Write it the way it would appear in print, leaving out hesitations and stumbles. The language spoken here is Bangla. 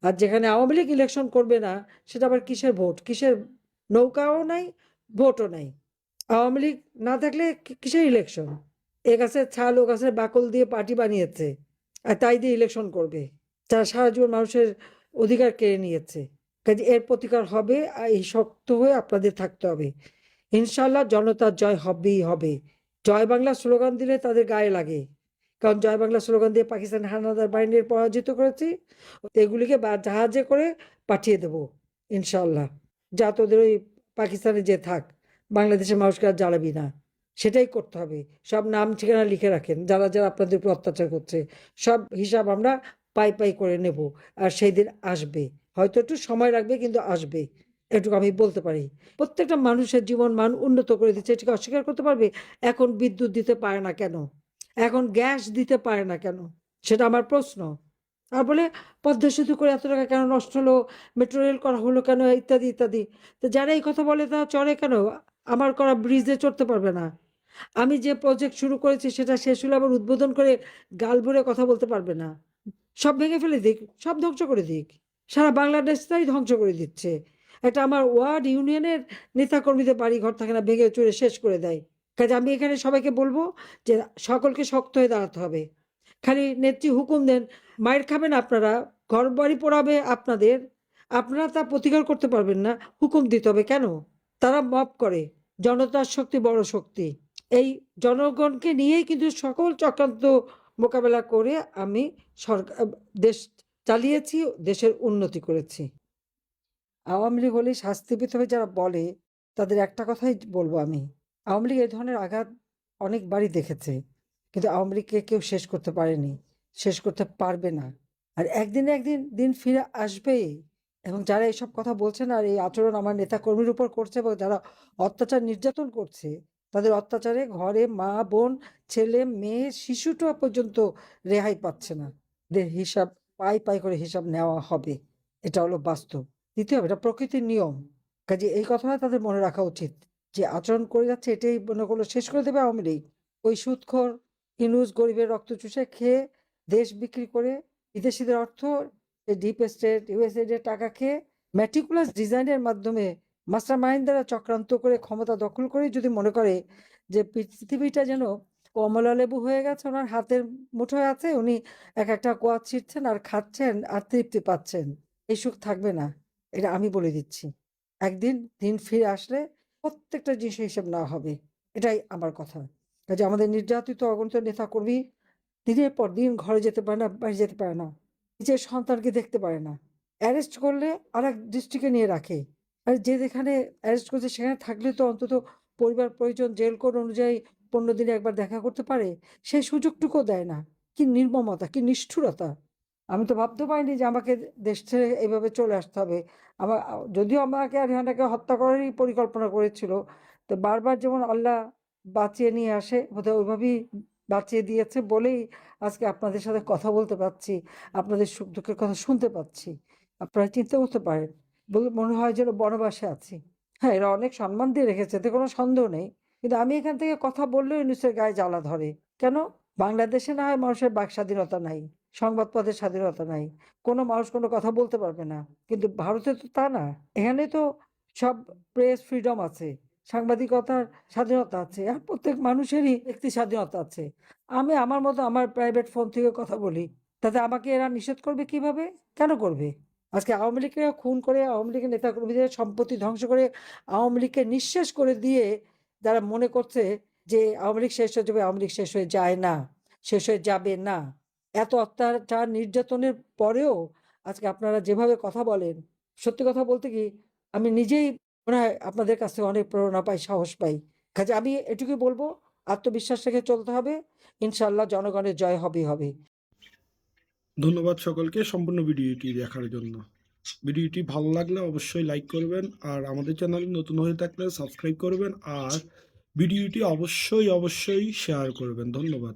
আর যেখানে আওয়ামী লীগ ইলেকশন করবে না, সেটা আবার কিসের ভোট, কিসের নৌকাও নাই, ভোটও নাই। আওয়ামী লীগ না থাকলে কিসের ইলেকশন? এ গাছের ছাল ও গাছের বাকল দিয়ে পার্টি বানিয়েছে, আর তাই দিয়ে ইলেকশন করবে, যারা সারা জীবন মানুষের অধিকার কেড়ে নিয়েছে। কাজে এর প্রতিকার হবে, আর এই শক্ত হয়ে আপনাদের থাকতে হবে। ইনশাল্লাহ জনতার জয় হবেই হবে। জয় বাংলা স্লোগান দিলে তাদের গায়ে লাগে, কারণ জয় বাংলা স্লোগান দিয়ে পাকিস্তান হানাদার বাহিনীর পরাজিত করেছি। এগুলিকে জাহাজে করে পাঠিয়ে দেব ইনশাল্লাহ, যা তোদের ওই পাকিস্তানে যে থাক, বাংলাদেশের মানুষকে আর জ্বালাবি না। সেটাই করতে হবে। সব নাম ঠিকানা লিখে রাখেন, যারা যারা আপনাদের উপর অত্যাচার করছে, সব হিসাব আমরা পাই পাই করে নেব। আর সেই দিন আসবে, হয়তো একটু সময় লাগবে, কিন্তু আসবে, এটুকু আমি বলতে পারি। প্রত্যেকটা মানুষের জীবন মান উন্নত করে দিচ্ছে, এটাকে অস্বীকার করতে পারবে? এখন বিদ্যুৎ দিতে পারে না কেন? এখন গ্যাস দিতে পারে না কেন? সেটা আমার প্রশ্ন। আর বলে পদ্মা সেতু করে এত টাকা কেন নষ্ট হলো, মেট্রো রেল করা হলো কেন, ইত্যাদি ইত্যাদি। তো যারা এই কথা বলে তারা চড়ে কেন? আমার করা ব্রিজে চড়তে পারবে না? আমি যে প্রজেক্ট শুরু করেছি সেটা শেষ হলে আবার উদ্বোধন করে গাল ভরে কথা বলতে পারবে না? সব ভেঙে ফেলে দিক, সব ধ্বংস করে দিক, সারা বাংলাদেশটাই ধ্বংস করে দিচ্ছে। এটা আমার ওয়ার্ড ইউনিয়নের নেতাকর্মীদের বাড়ি ঘর থাকে না, ভেঙে চুরে শেষ করে দেয়। কাজে আমি এখানে সবাইকে বলবো যে সকলকে শক্ত হয়ে দাঁড়াতে হবে। খালি নেত্রী হুকুম দেন, মায়ের খাবেন আপনারা, ঘর বাড়ি পোড়াবে আপনাদের, আপনারা তা প্রতিকার করতে পারবেন না, হুকুম দিতে হবে কেন? তারা মপ করে। জনতার শক্তি বড় শক্তি। এই জনগণকে নিয়েই কিন্তু সকল চক্রান্ত মোকাবেলা করে আমি সরকার দেশ চালিয়েছি, দেশের উন্নতি করেছি। আওয়ামী লীগ হলে শাস্তি পেতে হবে যারা বলে, তাদের একটা কথাই বলবো আমি, আওয়ামী লীগ এই ধরনের আঘাত অনেকবারই দেখেছে, কিন্তু আওয়ামী লীগকে কেউ শেষ করতে পারেনি, শেষ করতে পারবে না। আর একদিন একদিন দিন ফিরে আসবেই। এবং যারা এইসব কথা বলছেন আর এই আচরণ আমার নেতা কর্মীর উপর করছে, এবং যারা অত্যাচার নির্যাতন করছে, তাদের অত্যাচারে ঘরে মা বোন ছেলে মেয়ে শিশুটা পর্যন্ত রেহাই পাচ্ছে না। এদের হিসাব পাই পাই করে হিসাব নেওয়া হবে, এটা হলো বাস্তব। দিতে হবে, এটা প্রকৃতির নিয়ম। কাজে এই কথাটা তাদের মনে রাখা উচিত, যে আচরণ করে যাচ্ছে এটাই মনে করলো শেষ করে দেবে আওয়ামী লীগ। ওই সুদখোর ইনুস গরিবের রক্ত চুষে খেয়ে দেশ বিক্রি করে বিদেশিদের অর্থ, ডিপ স্টেট ইউএসএ এর টাকা খেয়ে ম্যাটিকুলাস ডিজাইনের মাধ্যমে মাস্টার মাইন্ড দ্বারা চক্রান্ত করে ক্ষমতা দখল করে যদি মনে করে যে পৃথিবীটা যেন কমলা লেবু হয়ে গেছে, ওনার হাতের মুঠোয় আছে, উনি এক একটা কোয়া ছিঁড়ছেন আর খাচ্ছেন আর তৃপ্তি পাচ্ছেন, এই সুখ থাকবে না। এটা আমি বলে দিচ্ছি। একদিন দিন ফিরে আসলে প্রত্যেকটা জিনিসের হিসেব নেওয়া হবে, এটাই আমার কথা। কাজে আমাদের নির্যাতিত অগণিত নেতা কর্মী দিনের পর দিন ঘরে যেতে পারে না, বাইরে যেতে পারে না, নিজের সন্তানকে দেখতে পারে না। অ্যারেস্ট করলে আর এক ডিস্ট্রিক্টে নিয়ে রাখে। আর যে যেখানে অ্যারেস্ট করছে সেখানে থাকলে তো অন্তত পরিবার পরিজন জেল কোড অনুযায়ী 15 দিনে একবার দেখা করতে পারে, সেই সুযোগটুকুও দেয় না। কি নির্মমতা, কি নিষ্ঠুরতা! আমি তো ভাবতে পারিনি যে আমাকে দেশ ছেড়ে এভাবে চলে আসতে হবে। আমার যদিও আমাকে আর রিহানাকে হত্যা করারই পরিকল্পনা করেছিল, তো বারবার যেমন আল্লাহ বাঁচিয়ে নিয়ে আসে, বোধহয় ওইভাবেই বাঁচিয়ে দিয়েছে বলেই আজকে আপনাদের সাথে কথা বলতে পারছি, আপনাদের সুখ দুঃখের কথা শুনতে পাচ্ছি। আপনারা চিন্তা করতে পারেন, মনে হয় যেন বনবাসে আছি। হ্যাঁ, এরা অনেক সম্মান দিয়ে রেখেছে, এতে কোনো সন্দেহ নেই। কিন্তু আমি এখান থেকে কথা বললেও ইউনূসের গায়ে জ্বালা ধরে। কেন? বাংলাদেশে না হয় মানুষের বাক স্বাধীনতা নাই, সংবাদপত্রের স্বাধীনতা নাই, কোনো মানুষ কোনো কথা বলতে পারবে না, কিন্তু ভারতে তো তা না। এখানে তো সব প্রেস ফ্রিডম আছে, সাংবাদিকতার স্বাধীনতা আছে, আর প্রত্যেক মানুষেরই ব্যক্তি স্বাধীনতা আছে। আমি আমার মতো আমার প্রাইভেট ফোন থেকে কথা বলি, তাতে আমাকে এরা নিষেধ করবে কিভাবে? কেন করবে? আজকে আওয়ামী লীগকে খুন করে, আওয়ামী লীগের নেতাকর্মীদের সম্পত্তি ধ্বংস করে, আওয়ামী লীগকে নিঃশেষ করে দিয়ে যারা মনে করছে যে আওয়ামী লীগ শেষ হয়ে যাবে, আওয়ামী লীগ শেষ হয়ে যায় না, শেষ হয়ে যাবে না। এত অত্যাচার নির্যাতনের পরেও আজকে আপনারা যেভাবে কথা বলেন, সত্যি কথা বলতে কি, আমি নিজেই মনে হয় আপনাদের কাছ থেকে অনেক প্রেরণা পাই, সাহস পাই। কাজে আমি এটুকুই বলবো, আত্মবিশ্বাস রেখে চলতে হবে। ইনশাল্লাহ জনগণের জয় হবেই হবে। ধন্যবাদ সকলকে সম্পূর্ণ ভিডিওটি দেখার জন্য। ভিডিওটি ভালো লাগলে অবশ্যই লাইক করবেন, আর আমাদের চ্যানেলে নতুন হয়ে থাকলে সাবস্ক্রাইব করবেন, আর ভিডিওটি অবশ্যই অবশ্যই শেয়ার করবেন। ধন্যবাদ।